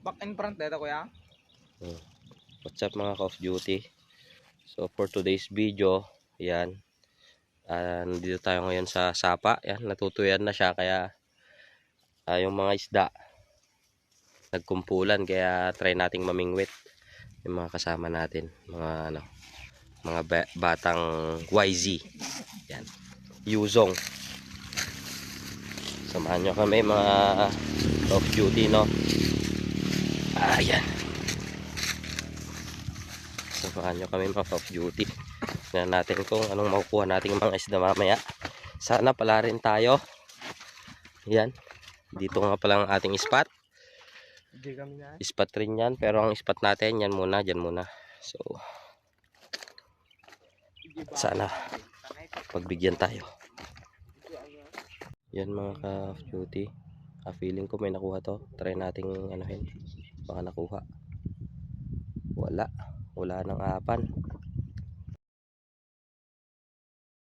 Back and front dito kuya. What's up mga Call of Duty? So for today's video, yan. Nandito tayo ngayon sa Sapa. Yan, natutuyan na siya kaya yung mga isda nagkumpulan kaya try nating mamingwit yung mga kasama natin, mga batang YZ. Yan. Yuzong. Samahan nyo kami mga Call of Duty, no? Ayan. Samahan nyo kami mga Call of Duty. Tingnan natin kung anong makukuha nating mga isda mamaya. Sana pala rin tayo. Yan. Dito nga pala ang ating spot. Spot rin yan. Pero ang spot natin, yan muna, dyan muna. So, sana pagbigyan tayo. Yan mga Call of Duty. Feeling ko may nakuha to. Try nating anuhin. Baka nakuha. Wala nang apan.